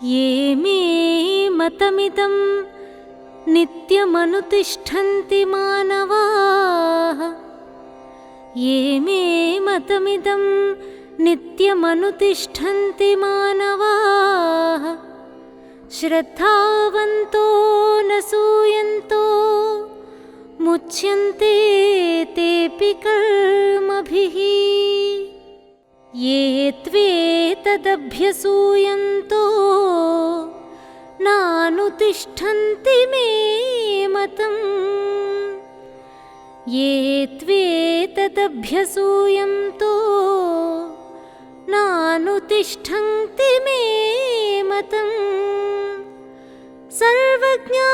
ये मे मतमिदं नित्यमनुतिष्ठन्ति मानवाः ये मे मतमिदं नित्यमनुतिष्ठन्ति मानवाः श्रद्धावन्तो न सूयन्तो मुच्यन्ते तेऽपि कर्मभिः ये त्वेतदभ्यसूयन्तो नानुतिष्ठन्ति मे मतम् ये त्वेतदभ्यसूयन्तो नानुतिष्ठन्ति मे मतम् सर्वज्ञानविमूढांस्तान्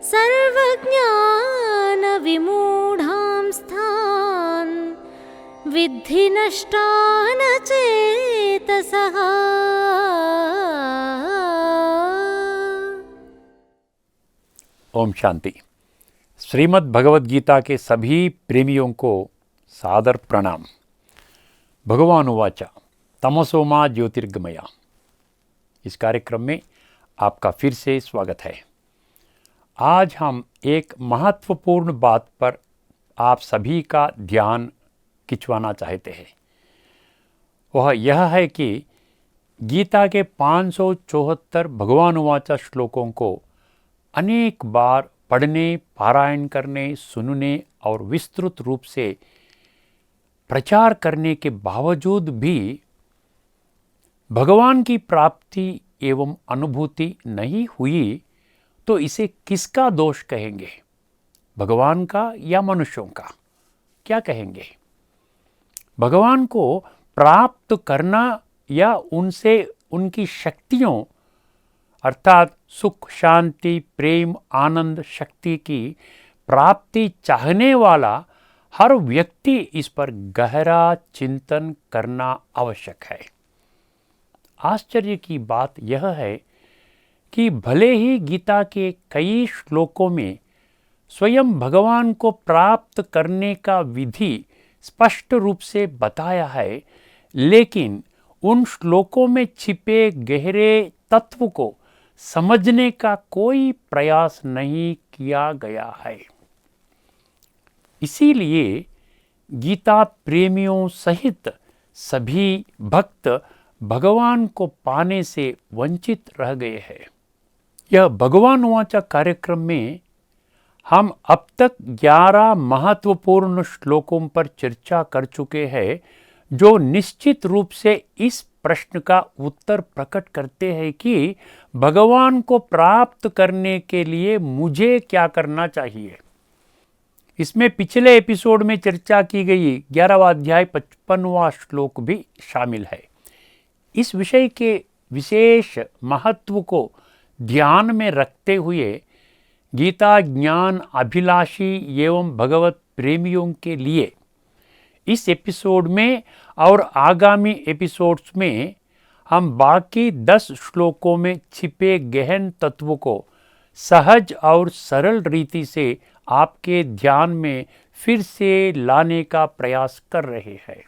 सर्वज्ञानविमूढांस्तान् विद्धि नष्टान चेतसः। ओम शांति। श्रीमद् भगवद गीता के सभी प्रेमियों को सादर प्रणाम। भगवान उवाच तमसोमा ज्योतिर्गमया। इस कार्यक्रम में आपका फिर से स्वागत है। आज हम एक महत्वपूर्ण बात पर आप सभी का ध्यान खिंचवाना चाहते हैं। वह यह है कि गीता के 574 भगवान उवाच श्लोकों को अनेक बार पढ़ने, पारायण करने, सुनने और विस्तृत रूप से प्रचार करने के बावजूद भी भगवान की प्राप्ति एवं अनुभूति नहीं हुई तो इसे किसका दोष कहेंगे? भगवान का या मनुष्यों का? क्या कहेंगे? भगवान को प्राप्त करना या उनसे उनकी शक्तियों अर्थात सुख, शांति, प्रेम, आनंद, शक्ति की प्राप्ति चाहने वाला हर व्यक्ति इस पर गहरा चिंतन करना आवश्यक है। आश्चर्य की बात यह है कि भले ही गीता के कई श्लोकों में स्वयं भगवान को प्राप्त करने का विधि स्पष्ट रूप से बताया है, लेकिन उन श्लोकों में छिपे गहरे तत्व को समझने का कोई प्रयास नहीं किया गया है। इसीलिए गीता प्रेमियों सहित सभी भक्त भगवान को पाने से वंचित रह गए हैं। यह भगवान उवाच कार्यक्रम में हम अब तक 11 महत्वपूर्ण श्लोकों पर चर्चा कर चुके हैं, जो निश्चित रूप से इस प्रश्न का उत्तर प्रकट करते हैं कि भगवान को प्राप्त करने के लिए मुझे क्या करना चाहिए। इसमें पिछले एपिसोड में चर्चा की गई 11वां अध्याय 55वां श्लोक भी शामिल है। इस विषय के विशेष महत्व को ध्यान में रखते हुए गीता ज्ञान अभिलाषी एवं भगवत प्रेमियों के लिए इस एपिसोड में और आगामी एपिसोड्स में हम बाकी 10 श्लोकों में छिपे गहन तत्व को सहज और सरल रीति से आपके ध्यान में फिर से लाने का प्रयास कर रहे हैं।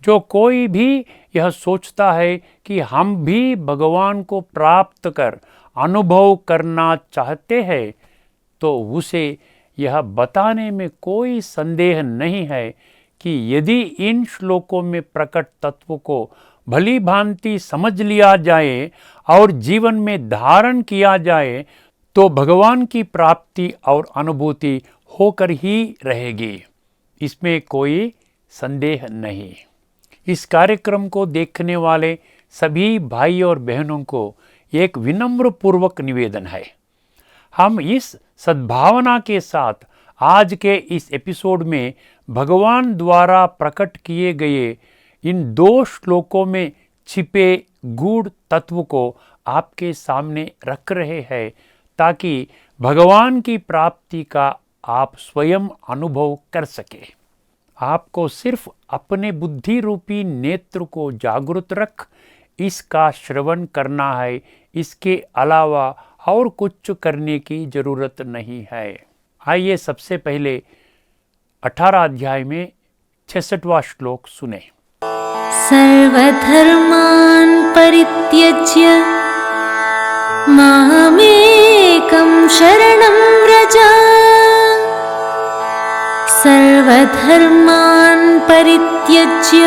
जो कोई भी यह सोचता है कि हम भी भगवान को प्राप्त कर अनुभव करना चाहते हैं, तो उसे यह बताने में कोई संदेह नहीं है कि यदि इन श्लोकों में प्रकट तत्व को भली भांति समझ लिया जाए और जीवन में धारण किया जाए तो भगवान की प्राप्ति और अनुभूति होकर ही रहेगी। इसमें कोई संदेह नहीं। इस कार्यक्रम को देखने वाले सभी भाई और बहनों को एक विनम्र पूर्वक निवेदन है। हम इस सद्भावना के साथ आज के इस एपिसोड में भगवान द्वारा प्रकट किए गए इन 2 श्लोकों में छिपे गूढ़ तत्व को आपके सामने रख रहे हैं, ताकि भगवान की प्राप्ति का आप स्वयं अनुभव कर सके। आपको सिर्फ अपने बुद्धि रूपी नेत्र को जागृत रख इसका श्रवण करना है। इसके अलावा और कुछ करने की जरूरत नहीं है। आइए सबसे पहले 18 अध्याय में 66वां श्लोक सुने। सर्वधर्मान् परित्यज्य मामेकं शरणं व्रज सर्वधर्मान् परित्यज्य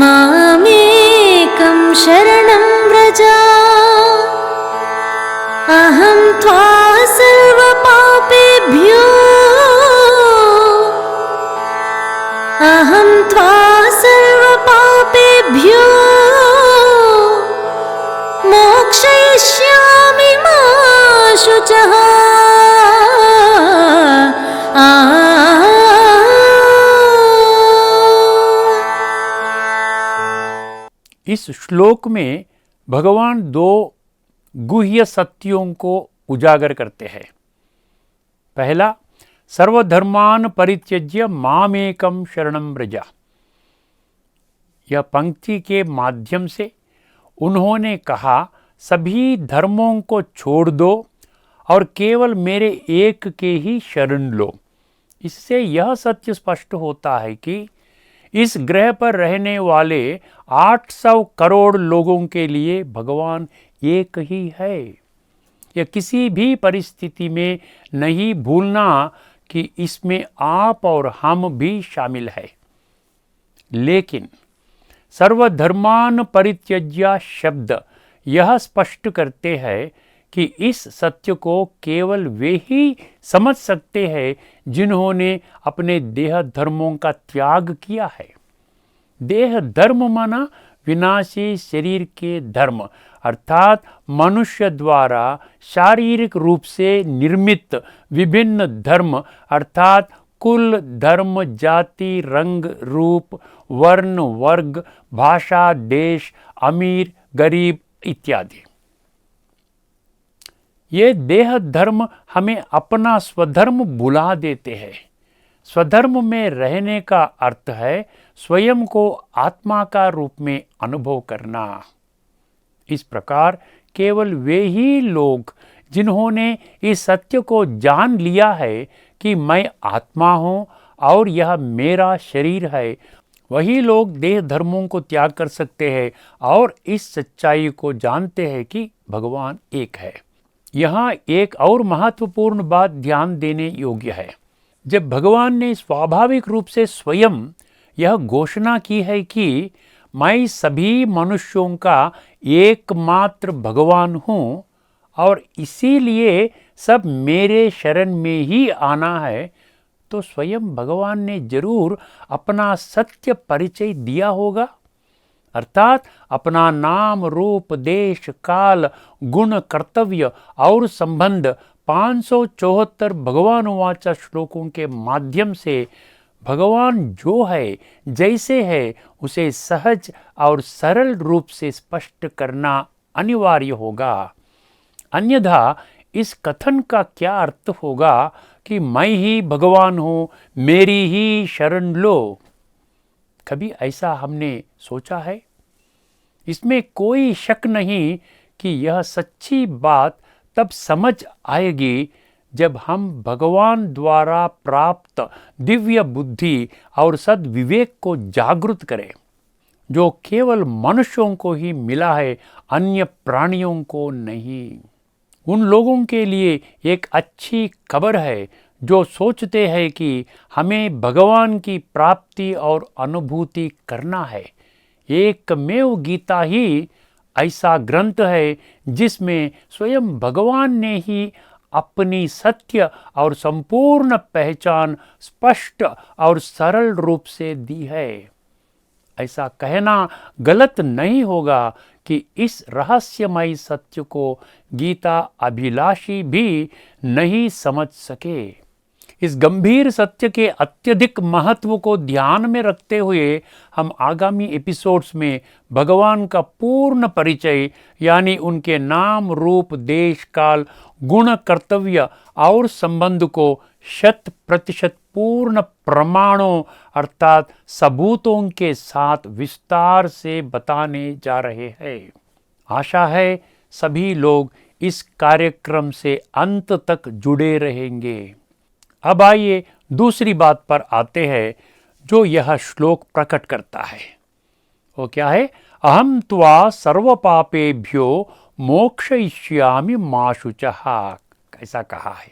मामेकं शरणं व्रज अहं त्वा सर्वपापेभ्यो अहं त्वा सर्वपापेभ्यो मोक्षयिष्यामि मा शुचः इस श्लोक में भगवान दो गुह्य सत्यों को उजागर करते हैं। पहला, सर्वधर्मान परित्यज्य मामेकं शरणं व्रज। यह पंक्ति के माध्यम से उन्होंने कहा, सभी धर्मों को छोड़ दो और केवल मेरे एक के ही शरण लो। इससे यह सत्य स्पष्ट होता है कि इस ग्रह पर रहने वाले 800 करोड़ लोगों के लिए भगवान एक ही है। यह किसी भी परिस्थिति में नहीं भूलना कि इसमें आप और हम भी शामिल है। लेकिन सर्वधर्मान परित्यज्य शब्द यह स्पष्ट करते हैं कि इस सत्य को केवल वे ही समझ सकते हैं जिन्होंने अपने देह धर्मों का त्याग किया है। देह धर्म माना विनाशी शरीर के धर्म, अर्थात मनुष्य द्वारा शारीरिक रूप से निर्मित विभिन्न धर्म, अर्थात कुल, धर्म, जाति, रंग, रूप, वर्ण, वर्ग, भाषा, देश, अमीर, गरीब इत्यादि। ये देह धर्म हमें अपना स्वधर्म भुला देते हैं। स्वधर्म में रहने का अर्थ है स्वयं को आत्मा का रूप में अनुभव करना। इस प्रकार केवल वे ही लोग जिन्होंने इस सत्य को जान लिया है कि मैं आत्मा हूँ और यह मेरा शरीर है, वही लोग देह धर्मों को त्याग कर सकते हैं और इस सच्चाई को जानते हैं कि भगवान एक है। यहाँ एक और महत्वपूर्ण बात ध्यान देने योग्य है। जब भगवान ने स्वाभाविक रूप से स्वयं यह घोषणा की है कि मैं सभी मनुष्यों का एकमात्र भगवान हूँ और इसीलिए सब मेरे शरण में ही आना है, तो स्वयं भगवान ने जरूर अपना सत्य परिचय दिया होगा, अर्थात अपना नाम, रूप, देश, काल, गुण, कर्तव्य और संबंध 574 भगवान वाचा श्लोकों के माध्यम से भगवान जो है, जैसे है, उसे सहज और सरल रूप से स्पष्ट करना अनिवार्य होगा। अन्यथा इस कथन का क्या अर्थ होगा कि मैं ही भगवान हूँ, मेरी ही शरण लो। कभी ऐसा हमने सोचा है? इसमें कोई शक नहीं कि यह सच्ची बात तब समझ आएगी जब हम भगवान द्वारा प्राप्त दिव्य बुद्धि और सद्विवेक को जागृत करें, जो केवल मनुष्यों को ही मिला है, अन्य प्राणियों को नहीं। उन लोगों के लिए एक अच्छी खबर है जो सोचते हैं कि हमें भगवान की प्राप्ति और अनुभूति करना है। एकमेव गीता ही ऐसा ग्रंथ है जिसमें स्वयं भगवान ने ही अपनी सत्य और संपूर्ण पहचान स्पष्ट और सरल रूप से दी है। ऐसा कहना गलत नहीं होगा कि इस रहस्यमय सत्य को गीता अभिलाषी भी नहीं समझ सके। इस गंभीर सत्य के अत्यधिक महत्व को ध्यान में रखते हुए हम आगामी एपिसोड्स में भगवान का पूर्ण परिचय, यानी उनके नाम, रूप, देश, काल, गुण, कर्तव्य और संबंध को 100% पूर्ण प्रमाणों अर्थात सबूतों के साथ विस्तार से बताने जा रहे हैं। आशा है सभी लोग इस कार्यक्रम से अंत तक जुड़े रहेंगे। अब आइए दूसरी बात पर आते हैं जो यह श्लोक प्रकट करता है। वो क्या है? अहम त्वा सर्व पापेभ्यो मोक्षयिष्यामि मा शुचः, कैसा कहा है।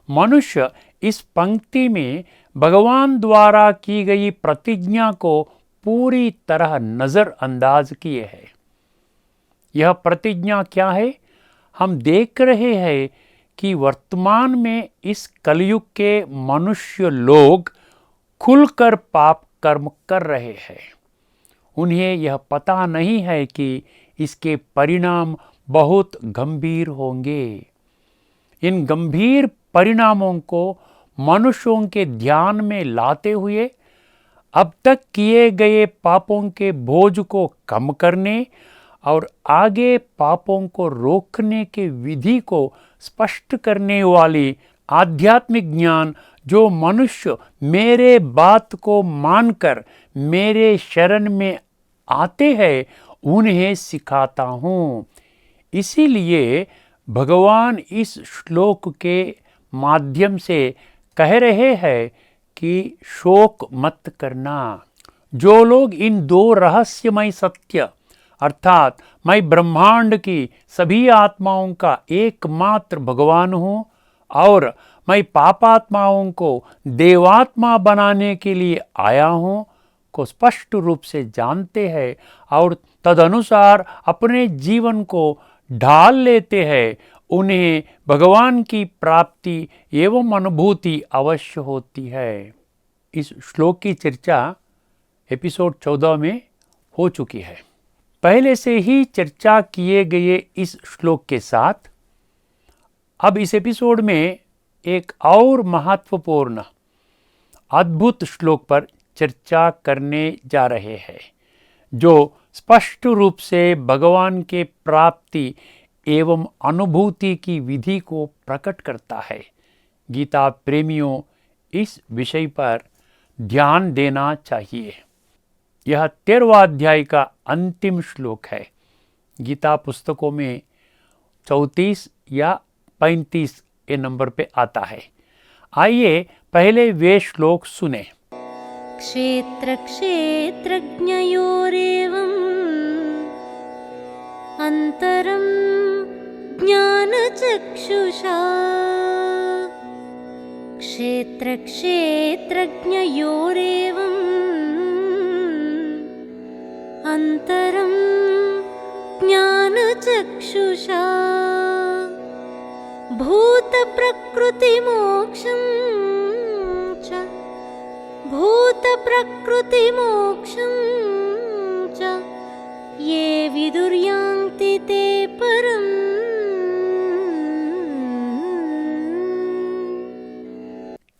मनुष्य इस पंक्ति में भगवान द्वारा की गई प्रतिज्ञा को पूरी तरह नजरअंदाज किए है। यह प्रतिज्ञा क्या है? हम देख रहे हैं कि वर्तमान में इस कलयुग के मनुष्य लोग खुलकर पाप कर्म कर रहे हैं। उन्हें यह पता नहीं है कि इसके परिणाम बहुत गंभीर होंगे। इन गंभीर परिणामों को मनुष्यों के ध्यान में लाते हुए अब तक किए गए पापों के बोझ को कम करने और आगे पापों को रोकने के विधि को स्पष्ट करने वाली आध्यात्मिक ज्ञान जो मनुष्य मेरे बात को मानकर मेरे शरण में आते हैं उन्हें सिखाता हूँ। इसीलिए भगवान इस श्लोक के माध्यम से कह रहे हैं कि शोक मत करना। जो लोग इन दो रहस्यमय सत्य अर्थात मैं ब्रह्मांड की सभी आत्माओं का एकमात्र भगवान हूँ और मैं पापात्माओं को देवात्मा बनाने के लिए आया हूँ को स्पष्ट रूप से जानते हैं और तदनुसार अपने जीवन को ढाल लेते हैं, उन्हें भगवान की प्राप्ति एवं अनुभूति अवश्य होती है। इस श्लोक की चर्चा एपिसोड 14 में हो चुकी है। पहले से ही चर्चा किए गए इस श्लोक के साथ अब इस एपिसोड में एक और महत्वपूर्ण अद्भुत श्लोक पर चर्चा करने जा रहे हैं, जो स्पष्ट रूप से भगवान के प्राप्ति एवं अनुभूति की विधि को प्रकट करता है। गीता प्रेमियों, इस विषय पर ध्यान देना चाहिए। यह 13वां अध्याय का अंतिम श्लोक है। गीता पुस्तकों में 34 या 35 ये नंबर पे आता है। आइए पहले वे श्लोक सुने। क्षेत्र क्षेत्रज्ञयोरेवम् अंतरं ज्ञानचक्षुषा क्षेत्र क्षेत्रज्ञयोरेवम् अंतरं ज्ञानचक्षुषा भूतप्रकृतिमोक्षं च भूतप्रकृतिमोक्षं च ये विदुर्यान्ति ते परम्।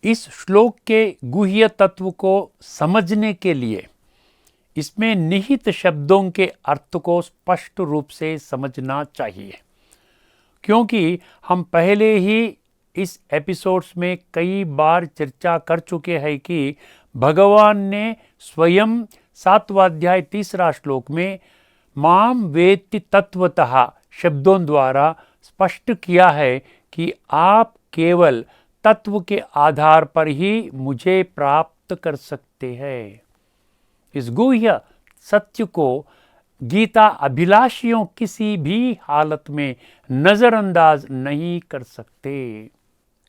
इस श्लोक के गुह्य तत्व को समझने के लिए इसमें निहित शब्दों के अर्थ को स्पष्ट रूप से समझना चाहिए, क्योंकि हम पहले ही इस एपिसोड्स में कई बार चर्चा कर चुके हैं कि भगवान ने स्वयं 7वां अध्याय 3 श्लोक में माम वेत्ति तत्वतः शब्दों द्वारा स्पष्ट किया है कि आप केवल तत्व के आधार पर ही मुझे प्राप्त कर सकते हैं। इस गुह्य सत्य को गीता अभिलाषियों किसी भी हालत में नजरअंदाज नहीं कर सकते।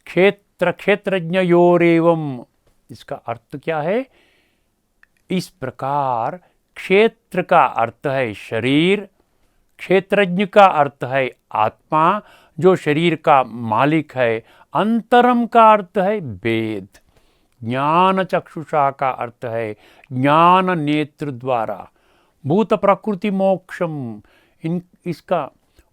क्षेत्र क्षेत्रज्ञयोरेवम्, इसका अर्थ क्या है? इस प्रकार क्षेत्र का अर्थ है शरीर, क्षेत्रज्ञ का अर्थ है आत्मा जो शरीर का मालिक है, अंतरम का अर्थ है वेद, ज्ञान चक्षुषा का अर्थ है ज्ञान नेत्र द्वारा, भूत प्रकृति मोक्षम, इसका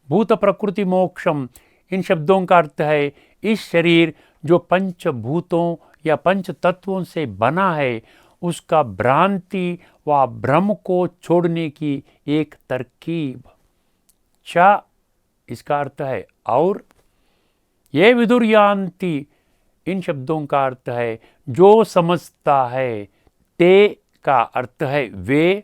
भूत प्रकृति मोक्षम इन शब्दों का अर्थ है इस शरीर जो पंचभूतों या पंच तत्वों से बना है उसका भ्रांति व भ्रम को छोड़ने की एक तरकीब। च इसका अर्थ है और, ये विदुर्यान्ति इन शब्दों का अर्थ है जो समझता है, ते का अर्थ है वे,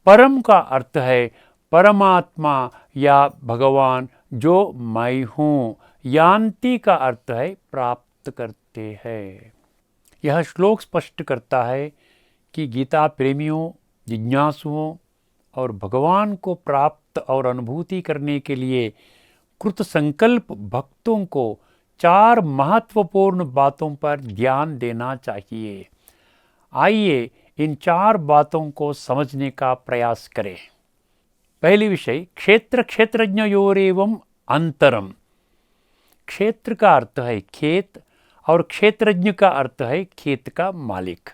परम का अर्थ है परमात्मा या भगवान जो मैं हूँ, यान्ति का अर्थ है प्राप्त करते हैं। यह श्लोक स्पष्ट करता है कि गीता प्रेमियों, जिज्ञासुओं, और भगवान को प्राप्त और अनुभूति करने के लिए कृत संकल्प भक्तों को 4 महत्वपूर्ण बातों पर ध्यान देना चाहिए। आइए इन 4 बातों को समझने का प्रयास करें। पहली विषय, क्षेत्र क्षेत्रज्ञयोरेवं अंतरम। क्षेत्र का अर्थ है खेत और क्षेत्रज्ञ का अर्थ है खेत का मालिक।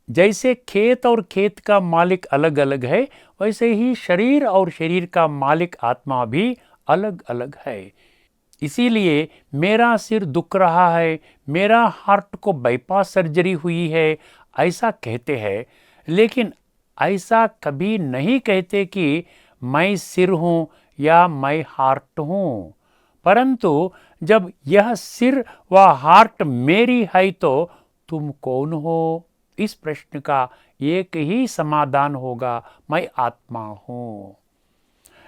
जैसे खेत और खेत का मालिक अलग अलग है, वैसे ही शरीर और शरीर का मालिक आत्मा भी अलग अलग है। इसीलिए मेरा सिर दुख रहा है, मेरा हार्ट को बाईपास सर्जरी हुई है, ऐसा कहते हैं, लेकिन ऐसा कभी नहीं कहते कि मैं सिर हूँ या मैं हार्ट हूँ। परंतु जब यह सिर व हार्ट मेरी है तो तुम कौन हो? इस प्रश्न का एक ही समाधान होगा, मैं आत्मा हूँ।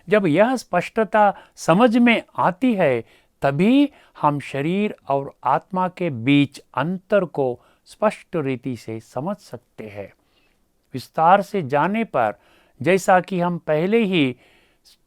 जब यह स्पष्टता समझ में आती है तभी हम शरीर और आत्मा के बीच अंतर को स्पष्ट रीति से समझ सकते हैं। विस्तार से जाने पर, जैसा कि हम पहले ही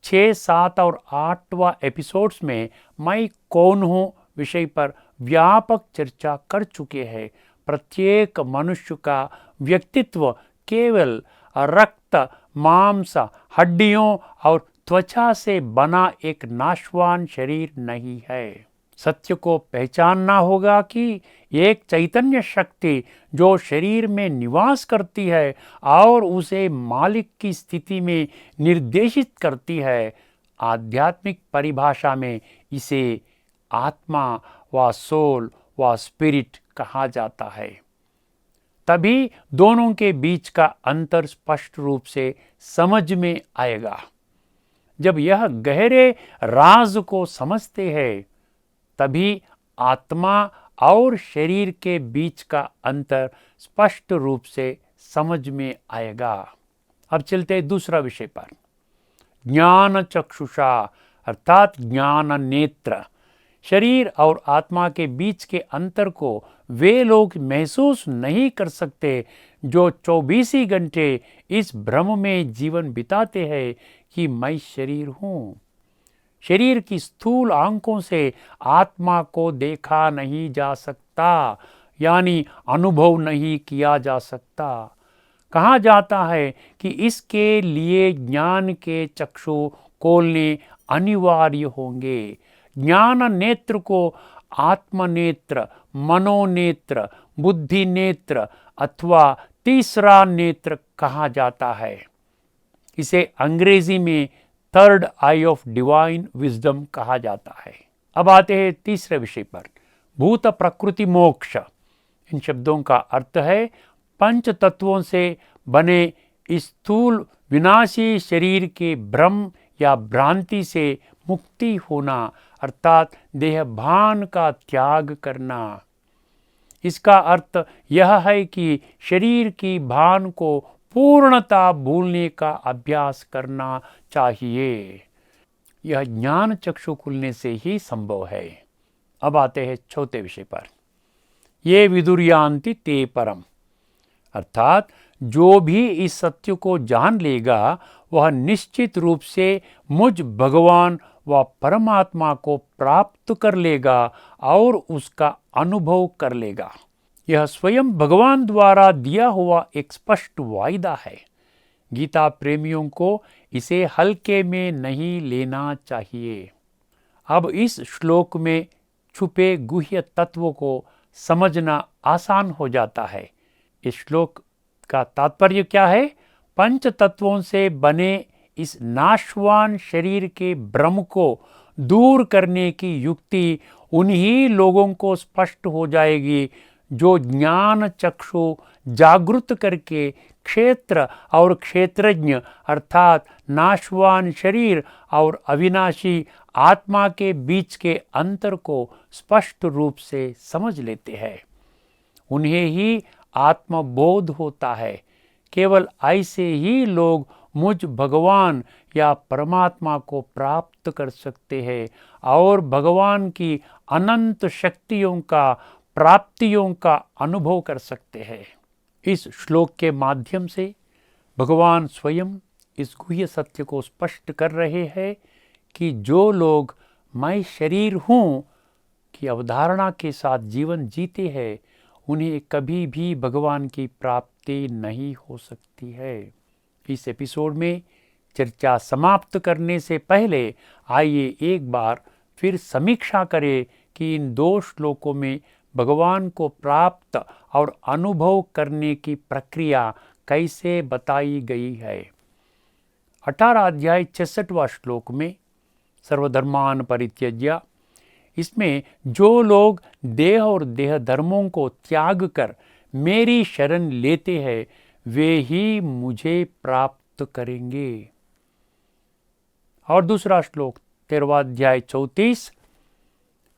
6, 7 और 8वां एपिसोड्स में मैं कौन हूँ विषय पर व्यापक चर्चा कर चुके हैं, प्रत्येक मनुष्य का व्यक्तित्व केवल रक्त, मांस, हड्डियों और त्वचा से बना एक नाशवान शरीर नहीं है। सत्य को पहचानना होगा कि एक चैतन्य शक्ति जो शरीर में निवास करती है और उसे मालिक की स्थिति में निर्देशित करती है, आध्यात्मिक परिभाषा में इसे आत्मा व सोल व स्पिरिट कहा जाता है। तभी दोनों के बीच का अंतर स्पष्ट रूप से समझ में आएगा। जब यह गहरे राज को समझते हैं तभी आत्मा और शरीर के बीच का अंतर स्पष्ट रूप से समझ में आएगा। अब चलते हैं दूसरा विषय पर, ज्ञान चक्षुषा अर्थात ज्ञान नेत्र। शरीर और आत्मा के बीच के अंतर को वे लोग महसूस नहीं कर सकते जो 24 घंटे इस भ्रम में जीवन बिताते हैं कि मैं शरीर हूँ। शरीर की स्थूल आंखों से आत्मा को देखा नहीं जा सकता, यानी अनुभव नहीं किया जा सकता। कहा जाता है कि इसके लिए ज्ञान के चक्षु खोलने अनिवार्य होंगे। ज्ञान नेत्र को आत्मनेत्र, मनोनेत्र, बुद्धि नेत्र अथवा तीसरा नेत्र कहा जाता है। इसे अंग्रेजी में third I of divine wisdom कहा जाता है। अब आते हैं तीसरे विषय पर, भूत प्रकृति मोक्ष। इन शब्दों का अर्थ है पंच तत्वों से बने स्थूल विनाशी शरीर के भ्रम या भ्रांति से मुक्ति होना, अर्थात देह भान का त्याग करना। इसका अर्थ यह है कि शरीर की भान को पूर्णता भूलने का अभ्यास करना चाहिए। यह ज्ञान चक्षु खुलने से ही संभव है। अब आते हैं चौथे विषय पर, ये विदुर्यान्ति ते परम, अर्थात जो भी इस सत्य को जान लेगा वह निश्चित रूप से मुझ भगवान व परमात्मा को प्राप्त कर लेगा और उसका अनुभव कर लेगा। यह स्वयं भगवान द्वारा दिया हुआ एक स्पष्ट वायदा है। गीता प्रेमियों को इसे हल्के में नहीं लेना चाहिए। अब इस श्लोक में छुपे गुह्य तत्वों को समझना आसान हो जाता है। इस श्लोक का तात्पर्य क्या है? पंच तत्वों से बने इस नाशवान शरीर के भ्रम को दूर करने की युक्ति उन्हीं लोगों को स्पष्ट हो जाएगी जो ज्ञान चक्षु जागृत करके क्षेत्र और क्षेत्रज्ञ अर्थात नाशवान शरीर और अविनाशी आत्मा के बीच के अंतर को स्पष्ट रूप से समझ लेते हैं। उन्हें ही आत्मबोध होता है। केवल ऐसे ही लोग मुझ भगवान या परमात्मा को प्राप्त कर सकते हैं और भगवान की अनंत शक्तियों का प्राप्तियों का अनुभव कर सकते हैं। इस श्लोक के माध्यम से भगवान स्वयं इस गुह्य सत्य को स्पष्ट कर रहे हैं कि जो लोग मैं शरीर हूँ की अवधारणा के साथ जीवन जीते हैं, उन्हें कभी भी भगवान की प्राप्ति नहीं हो सकती है। इस एपिसोड में चर्चा समाप्त करने से पहले आइए एक बार फिर समीक्षा करें कि इन 2 श्लोकों में भगवान को प्राप्त और अनुभव करने की प्रक्रिया कैसे बताई गई है। 18 अध्याय 66वां श्लोक में सर्वधर्मान परित्यज्य, इसमें जो लोग देह और देह धर्मों को त्याग कर मेरी शरण लेते हैं वे ही मुझे प्राप्त करेंगे। और दूसरा श्लोक 13वां अध्याय 34,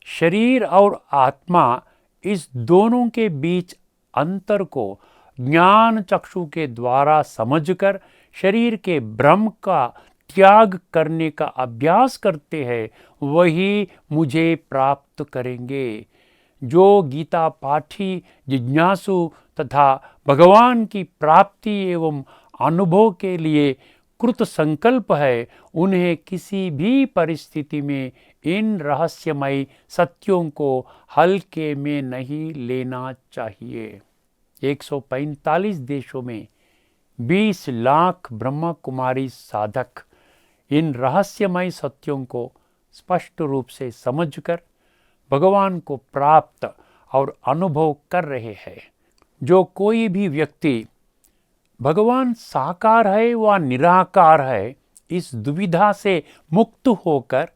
शरीर और आत्मा इस दोनों के बीच अंतर को ज्ञान चक्षु के द्वारा समझकर शरीर के भ्रम का त्याग करने का अभ्यास करते हैं वही मुझे प्राप्त करेंगे। जो गीता पाठी जिज्ञासु तथा भगवान की प्राप्ति एवं अनुभव के लिए कृत संकल्प है, उन्हें किसी भी परिस्थिति में इन रहस्यमय सत्यों को हल्के में नहीं लेना चाहिए। 145 देशों में 20 लाख ब्रह्म कुमारी साधक इन रहस्यमय सत्यों को स्पष्ट रूप से समझकर भगवान को प्राप्त और अनुभव कर रहे हैं। जो कोई भी व्यक्ति भगवान साकार है व निराकार है, इस दुविधा से मुक्त होकर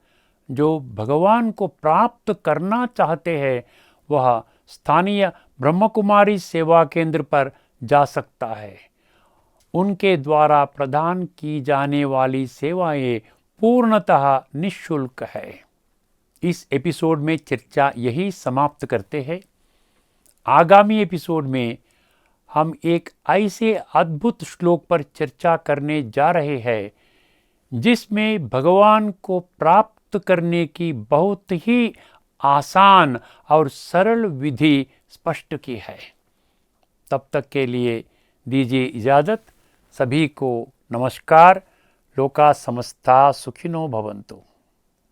जो भगवान को प्राप्त करना चाहते हैं वह स्थानीय ब्रह्मकुमारी सेवा केंद्र पर जा सकता है। उनके द्वारा प्रदान की जाने वाली सेवाएं पूर्णतः निःशुल्क है। इस एपिसोड में चर्चा यही समाप्त करते हैं। आगामी एपिसोड में हम एक ऐसे अद्भुत श्लोक पर चर्चा करने जा रहे हैं जिसमें भगवान को प्राप्त करने की बहुत ही आसान और सरल विधि स्पष्ट की है। तब तक के लिए दीजिए इजाज़त। सभी को नमस्कार। लोका समस्ता सुखिनो भवन्तु।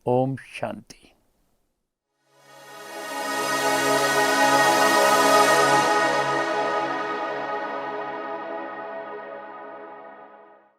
ओम शांति।